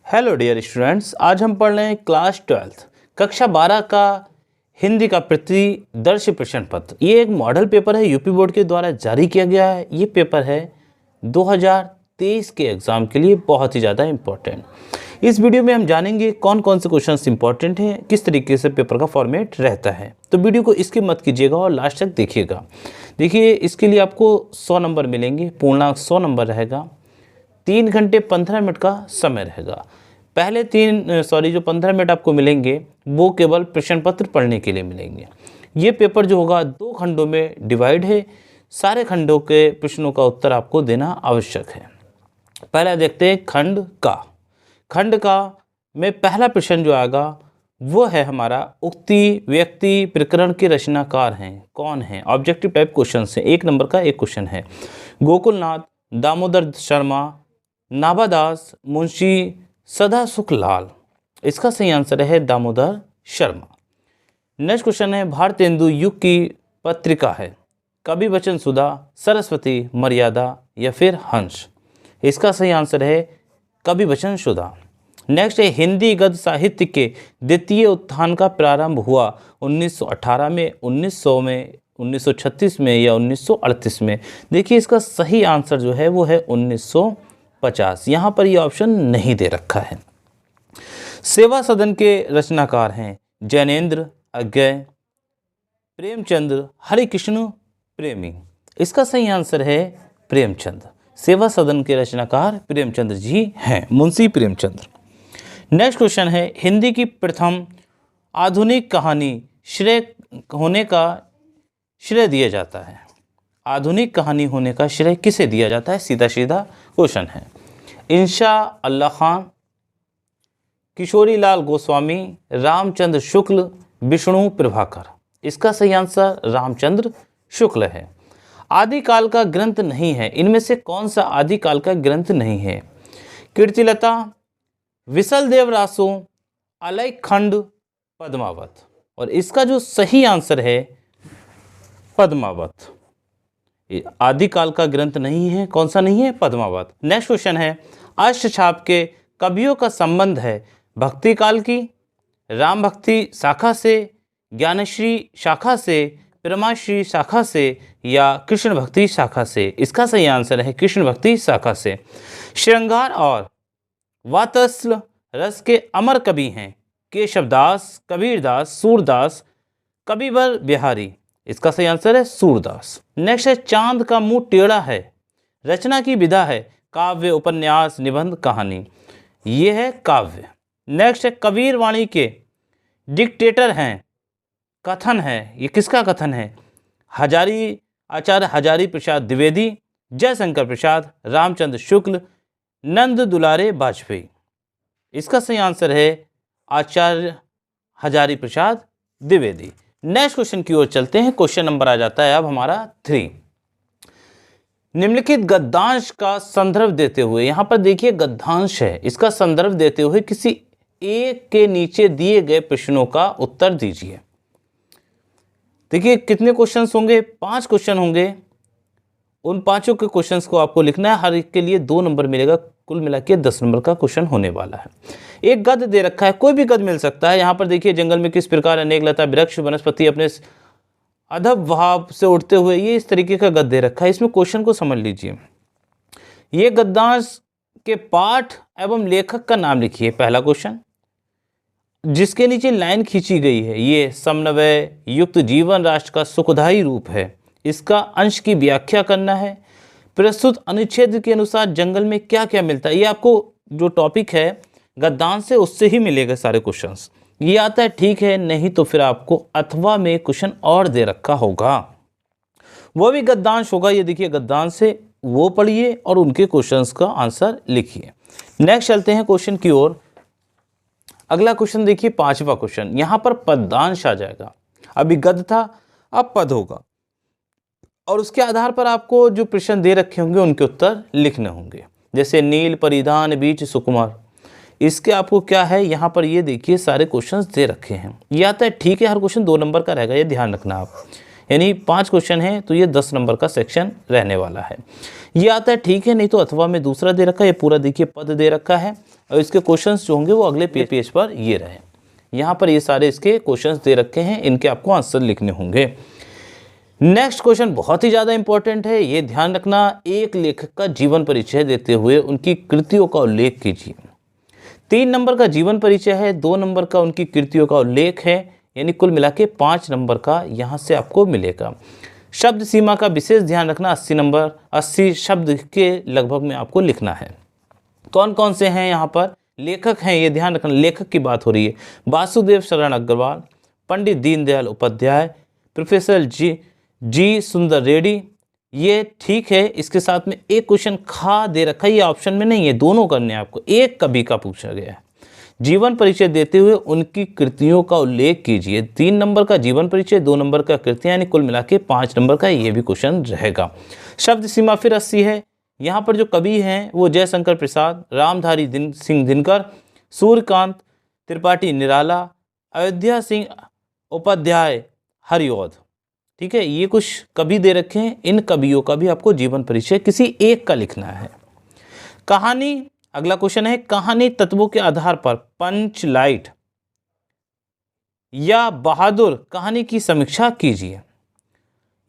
Hello dear students, आज हम पढ़ रहे हैं क्लास 12 कक्षा 12 का हिंदी का प्रतिदर्श प्रश्न पत्र। ये एक मॉडल पेपर है, यूपी बोर्ड के द्वारा जारी किया गया है। ये पेपर है 2023 के एग्ज़ाम के लिए बहुत ही ज़्यादा इम्पोर्टेंट। इस वीडियो में हम जानेंगे कौन कौन से क्वेश्चंस इंपॉर्टेंट हैं, किस तरीके से पेपर का फॉर्मेट रहता है। तो वीडियो को स्किप मत कीजिएगा और लास्ट तक देखिएगा। देखिए, इसके लिए आपको 100 नंबर मिलेंगे, पूर्णांक 100 नंबर रहेगा। 3 घंटे 15 मिनट का समय रहेगा। पहले जो 15 मिनट आपको मिलेंगे वो केवल प्रश्न पत्र पढ़ने के लिए मिलेंगे। ये पेपर जो होगा 2 खंडों में डिवाइड है। सारे खंडों के प्रश्नों का उत्तर आपको देना आवश्यक है। पहले देखते हैं खंड का में पहला प्रश्न जो आएगा वो है हमारा, उक्ति व्यक्ति प्रकरण के रचनाकार हैं, कौन है? ऑब्जेक्टिव टाइप क्वेश्चन है, 1 नंबर का एक क्वेश्चन है। गोकुलनाथ, दामोदर शर्मा, नाभादास, मुंशी सदा सुख लाल। इसका सही आंसर है दामोदर शर्मा। नेक्स्ट क्वेश्चन है, भारतेंदु युग की पत्रिका है, कवि वचन सुधा, सरस्वती, मर्यादा या फिर हंस। इसका सही आंसर है कवि वचन सुधा। नेक्स्ट है, हिंदी गद्य साहित्य के द्वितीय उत्थान का प्रारंभ हुआ 1918 में, 1900 में, 1936 में या 1938 में। देखिए, इसका सही आंसर जो है वो है 1950। यहाँ पर ये ऑप्शन नहीं दे रखा है। सेवा सदन के रचनाकार हैं जैनेन्द्र, अज्ञय, प्रेमचंद्र, हरिकृष्ण प्रेमी। इसका सही आंसर है प्रेमचंद्र। सेवा सदन के रचनाकार प्रेमचंद्र जी हैं, मुंशी प्रेमचंद्र। नेक्स्ट क्वेश्चन है, हिंदी की प्रथम आधुनिक कहानी श्रेय होने का श्रेय दिया जाता है। आधुनिक कहानी होने का श्रेय किसे दिया जाता है? सीधा सीधा क्वेश्चन है। इंशा अल्लाह खान, किशोरी लाल गोस्वामी, रामचंद्र शुक्ल, विष्णु प्रभाकर। इसका सही आंसर रामचंद्र शुक्ल है। आदिकाल का ग्रंथ नहीं है, इनमें से कौन सा आदिकाल का ग्रंथ नहीं है? कीर्तिलता, विसल देव रासो, अलय खंड, पद्मावत। और इसका जो सही आंसर है पद्मावत। आदिकाल का ग्रंथ नहीं है, कौन सा नहीं है? पद्मावत। नेक्स्ट क्वेश्चन है, अष्टछाप के कवियों का संबंध है भक्ति काल की, राम भक्ति शाखा से, ज्ञानश्री शाखा से, परमाश्री शाखा से या कृष्ण भक्ति शाखा से। इसका सही आंसर है कृष्ण भक्ति शाखा से। श्रृंगार और वात्सल रस के अमर कवि हैं केशवदास, कबीरदास, सूरदास, कविवर बिहारी। इसका सही आंसर है सूरदास। नेक्स्ट है, चांद का मुंह टेढ़ा है, रचना की विधा है काव्य, उपन्यास, निबंध, कहानी। ये है काव्य। नेक्स्ट है, कबीर वाणी के डिक्टेटर हैं, कथन है, ये किसका कथन है? आचार्य हजारी प्रसाद द्विवेदी, जयशंकर प्रसाद, रामचंद्र शुक्ल, नंद दुलारे वाजपेयी। इसका सही आंसर है आचार्य हजारी प्रसाद द्विवेदी। नेक्स्ट क्वेश्चन की ओर चलते हैं। क्वेश्चन नंबर आ जाता है अब हमारा 3। निम्नलिखित गद्यांश का संदर्भ देते हुए, यहां पर देखिए गद्यांश है, इसका संदर्भ देते हुए किसी एक के नीचे दिए गए प्रश्नों का उत्तर दीजिए। देखिए कितने क्वेश्चंस होंगे? 5 क्वेश्चन होंगे। उन 5 के क्वेश्चंस को आपको लिखना है, हर एक के लिए 2 नंबर मिलेगा। कुल मिला के 10 नंबर का क्वेश्चन होने वाला है। एक गद्य दे रखा है, कोई भी गद्य मिल सकता है। यहाँ पर देखिए, जंगल में किस प्रकार अनेक लता वृक्ष वनस्पति अपने अधब वहाव से उड़ते हुए, ये इस तरीके का गद्य दे रखा है। इसमें क्वेश्चन को समझ लीजिए। ये गद्यांश के पाठ एवं लेखक का नाम लिखिए। पहला क्वेश्चन, जिसके नीचे लाइन खींची गई है, ये समन्वय युक्त जीवन राष्ट्र का सुखदायी रूप है। इसका अंश की व्याख्या करना है। प्रस्तुत अनुच्छेद के अनुसार जंगल में क्या क्या मिलता है? ये आपको जो टॉपिक है गद्यांश से, उससे ही मिलेगा सारे क्वेश्चंस। ये आता है, ठीक है, नहीं तो फिर आपको अथवा में क्वेश्चन और दे रखा होगा, वो भी गद्यांश होगा। ये देखिए गद्यांश से, वो पढ़िए और उनके क्वेश्चंस का आंसर लिखिए। नेक्स्ट चलते हैं क्वेश्चन की ओर। अगला क्वेश्चन देखिए, 5वां क्वेश्चन। यहाँ पर पदांश आ जाएगा। अभी गद्य था, अब पद होगा, और उसके आधार पर आपको जो प्रश्न दे रखे होंगे उनके उत्तर लिखने होंगे। जैसे नील परिधान बीच सुकुमार, इसके आपको क्या है, यहाँ पर ये देखिए सारे क्वेश्चंस दे रखे हैं। ये आता है, ठीक है, हर क्वेश्चन 2 नंबर का रहेगा, ये ध्यान रखना आप। यानी 5 क्वेश्चन हैं तो ये 10 नंबर का सेक्शन रहने वाला है। ये आता है ठीक है, नहीं तो अथवा में दूसरा दे रखा है, ये पूरा देखिए पद दे रखा है और इसके क्वेश्चंस जो होंगे वो अगले पेज पर ये रहे। यहाँ पर ये सारे इसके क्वेश्चंस दे रखे हैं, इनके आपको आंसर लिखने होंगे। नेक्स्ट क्वेश्चन बहुत ही ज़्यादा इंपॉर्टेंट है, ये ध्यान रखना। एक लेखक का जीवन परिचय देते हुए उनकी कृतियों का उल्लेख कीजिए। 3 नंबर का जीवन परिचय है, 2 नंबर का उनकी कृतियों का उल्लेख है, यानी कुल मिला के 5 नंबर का यहाँ से आपको मिलेगा। शब्द सीमा का विशेष ध्यान रखना, 80 नंबर 80 शब्द के लगभग में आपको लिखना है। कौन कौन से हैं यहाँ पर लेखक हैं, ये ध्यान रखना, लेखक की बात हो रही है। वासुदेव शरण अग्रवाल, पंडित दीनदयाल उपाध्याय, प्रोफेसर जी सुंदर रेड्डी, ये ठीक है। इसके साथ में एक क्वेश्चन खा दे रखा है, ये ऑप्शन में नहीं है, दोनों करने हैं आपको, एक कवि का पूछा गया है। जीवन परिचय देते हुए उनकी कृतियों का उल्लेख कीजिए। 3 नंबर का जीवन परिचय, 2 नंबर का कृतियाँ, यानी कुल मिला के 5 नंबर का ये भी क्वेश्चन रहेगा। शब्द सीमा फिर 80 है। यहाँ पर जो कवि हैं वो जयशंकर प्रसाद, रामधारी सिंह दिनकर, सूर्यकांत त्रिपाठी निराला, अयोध्या सिंह उपाध्याय हरिऔध। ठीक है, ये कुछ कवि दे रखे हैं, इन कवियों का भी आपको जीवन परिचय किसी एक का लिखना है। कहानी, अगला क्वेश्चन है, कहानी तत्वों के आधार पर पंच लाइट या बहादुर कहानी की समीक्षा कीजिए।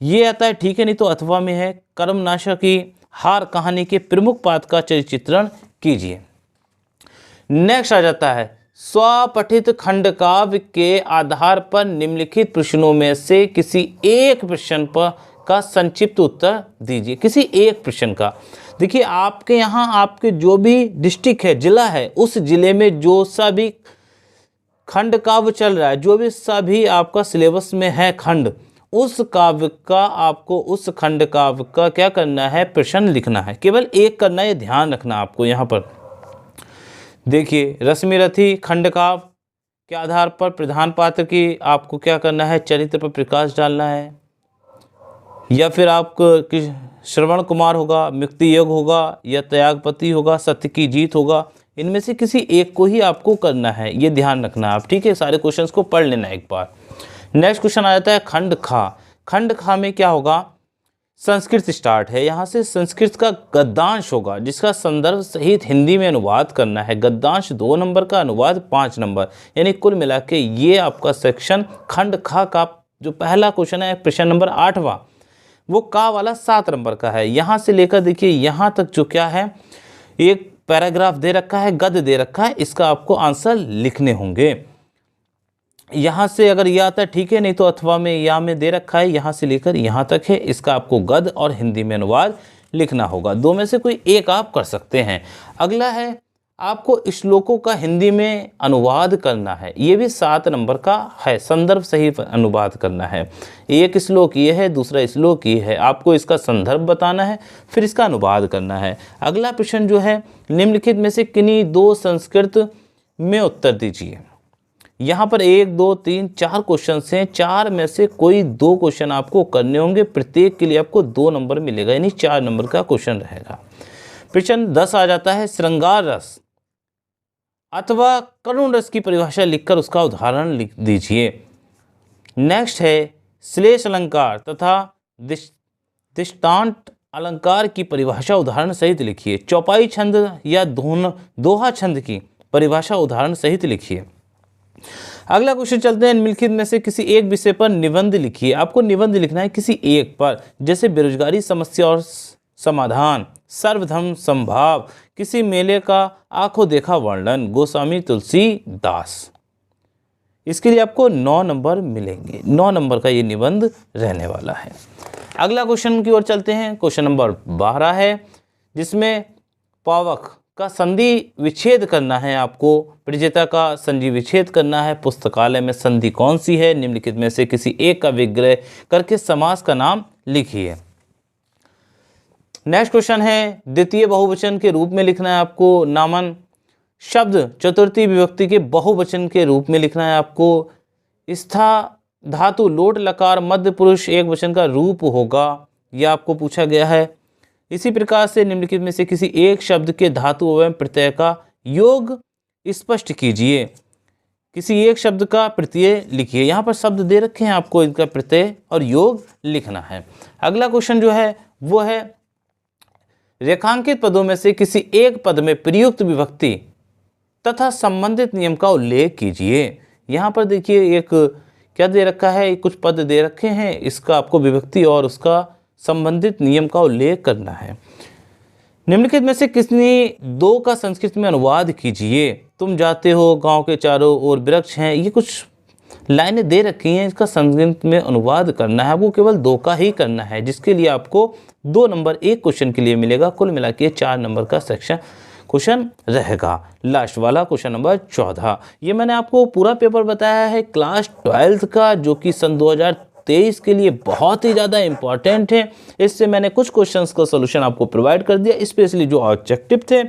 ये आता है ठीक है, नहीं तो अथवा में है। कर्मनाशा की हार कहानी के प्रमुख पात्र का चरित्रण कीजिए। नेक्स्ट आ जाता है, स्वपठित खंड काव्य के आधार पर निम्नलिखित प्रश्नों में से किसी एक प्रश्न पर का संक्षिप्त उत्तर दीजिए। किसी एक प्रश्न का, देखिए आपके यहाँ आपके जो भी डिस्ट्रिक्ट है, जिला है, उस जिले में जो सा भी खंड काव्य चल रहा है, जो भी सभी आपका सिलेबस में है खंड, उस काव्य का आपको उस खंड काव्य का क्या करना है, प्रश्न लिखना है। केवल एक करना है, ये ध्यान रखना आपको। यहाँ पर देखिए रश्मिरथी खंड काव्य के आधार पर प्रधान पात्र की आपको क्या करना है, चरित्र पर प्रकाश डालना है, या फिर आपको श्रवण कुमार होगा, मुक्ति योग होगा, या त्यागपति होगा, सत्य की जीत होगा। इनमें से किसी एक को ही आपको करना है, ये ध्यान रखना आप। ठीक है, सारे क्वेश्चंस को पढ़ लेना एक बार। नेक्स्ट क्वेश्चन आ जाता है खंड खा। खंड खा में क्या होगा, संस्कृत स्टार्ट है, यहाँ से संस्कृत का गद्यांश होगा जिसका संदर्भ सहित हिंदी में अनुवाद करना है। गद्यांश 2 नंबर का, अनुवाद 5 नंबर, यानी कुल मिला के ये आपका सेक्शन खंड खा का जो पहला क्वेश्चन है, प्रश्न नंबर 8वां, वो का वाला 7 नंबर का है। यहाँ से लेकर देखिए यहाँ तक जो क्या है, एक पैराग्राफ दे रखा है, गद्य दे रखा है, इसका आपको आंसर लिखने होंगे। यहाँ से अगर यह आता है ठीक है, नहीं तो अथवा में या में दे रखा है, यहाँ से लेकर यहाँ तक है, इसका आपको गद्य और हिंदी में अनुवाद लिखना होगा। 2 में से कोई एक आप कर सकते हैं। अगला है आपको श्लोकों का हिंदी में अनुवाद करना है, ये भी 7 नंबर का है, संदर्भ सहित अनुवाद करना है। एक श्लोक ये है, दूसरा श्लोक ये है, आपको इसका संदर्भ बताना है, फिर इसका अनुवाद करना है। अगला प्रश्न जो है, निम्नलिखित में से किन्हीं 2 संस्कृत में उत्तर दीजिए। यहाँ पर 1 2 3 4 क्वेश्चन हैं, 4 में से कोई 2 क्वेश्चन आपको करने होंगे, प्रत्येक के लिए आपको 2 नंबर मिलेगा, यानी 4 नंबर का क्वेश्चन रहेगा। प्रश्न 10 आ जाता है, श्रृंगार रस अथवा करुण रस की परिभाषा लिखकर उसका उदाहरण लिख दीजिए। नेक्स्ट है, श्लेष अलंकार तथा दृष्टांत अलंकार की परिभाषा उदाहरण सहित लिखिए। चौपाई छंद या दोहा छंद की परिभाषा उदाहरण सहित लिखिए। अगला क्वेश्चन चलते हैं, निम्नलिखित में से किसी एक विषय पर निबंध लिखिए। आपको निबंध लिखना है किसी एक पर, जैसे बेरोजगारी समस्या और समाधान, सर्वधर्म संभाव, किसी मेले का आंखों देखा वर्णन, गोस्वामी तुलसीदास। इसके लिए आपको 9 नंबर मिलेंगे, 9 नंबर का ये निबंध रहने वाला है। अगला क्वेश्चन की ओर चलते हैं, क्वेश्चन नंबर 12 है, जिसमें पावक का संधि विच्छेद करना है, आपको प्रजेता का संधि विच्छेद करना है। पुस्तकालय में संधि कौन सी है, निम्नलिखित में से किसी एक का विग्रह करके समास का नाम लिखिए। नेक्स्ट क्वेश्चन है, द्वितीय बहुवचन के रूप में लिखना है आपको नामन। शब्द चतुर्थी विभक्ति के बहुवचन के रूप में लिखना है आपको। स्था धातु लोट लकार मध्य पुरुष एक वचन का रूप होगा, यह आपको पूछा गया है। इसी प्रकार से निम्नलिखित में से किसी एक शब्द के धातु एवं प्रत्यय का योग स्पष्ट कीजिए। किसी एक शब्द का प्रत्यय लिखिए। यहाँ पर शब्द दे रखे हैं, आपको इनका प्रत्यय और योग लिखना है। अगला क्वेश्चन जो है वो है रेखांकित पदों में से किसी एक पद में प्रयुक्त विभक्ति तथा संबंधित नियम का उल्लेख कीजिए। यहाँ पर देखिए एक क्या दे रखा है, कुछ पद दे रखे हैं, इसका आपको विभक्ति और उसका संबंधित नियम का उल्लेख करना है। निम्नलिखित में से किसी दो का संस्कृत में अनुवाद कीजिए। तुम जाते हो, गांव के चारों ओर वृक्ष हैं, ये कुछ लाइनें दे रखी हैं, इसका संस्कृत में अनुवाद करना है, वो केवल दो का ही करना है, जिसके लिए आपको 2 नंबर एक क्वेश्चन के लिए मिलेगा। कुल मिला के 4 नंबर का सेक्शन क्वेश्चन रहेगा। लास्ट वाला क्वेश्चन नंबर 14, ये मैंने आपको पूरा पेपर बताया है क्लास 12th का, जो कि सन 2023 के लिए बहुत ही ज़्यादा इंपॉर्टेंट है। इससे मैंने कुछ क्वेश्चंस का सोल्यूशन आपको प्रोवाइड कर दिया, स्पेशली जो ऑब्जेक्टिव थे।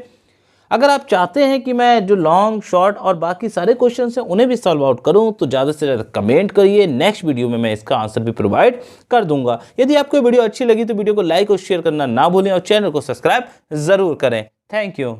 अगर आप चाहते हैं कि मैं जो लॉन्ग शॉर्ट और बाकी सारे क्वेश्चंस हैं उन्हें भी सॉल्व आउट करूं, तो ज़्यादा से ज़्यादा कमेंट करिए, नेक्स्ट वीडियो में मैं इसका आंसर भी प्रोवाइड कर दूंगा। यदि आपको वीडियो अच्छी लगी तो वीडियो को लाइक और शेयर करना ना भूलें और चैनल को सब्सक्राइब ज़रूर करें। Thank you.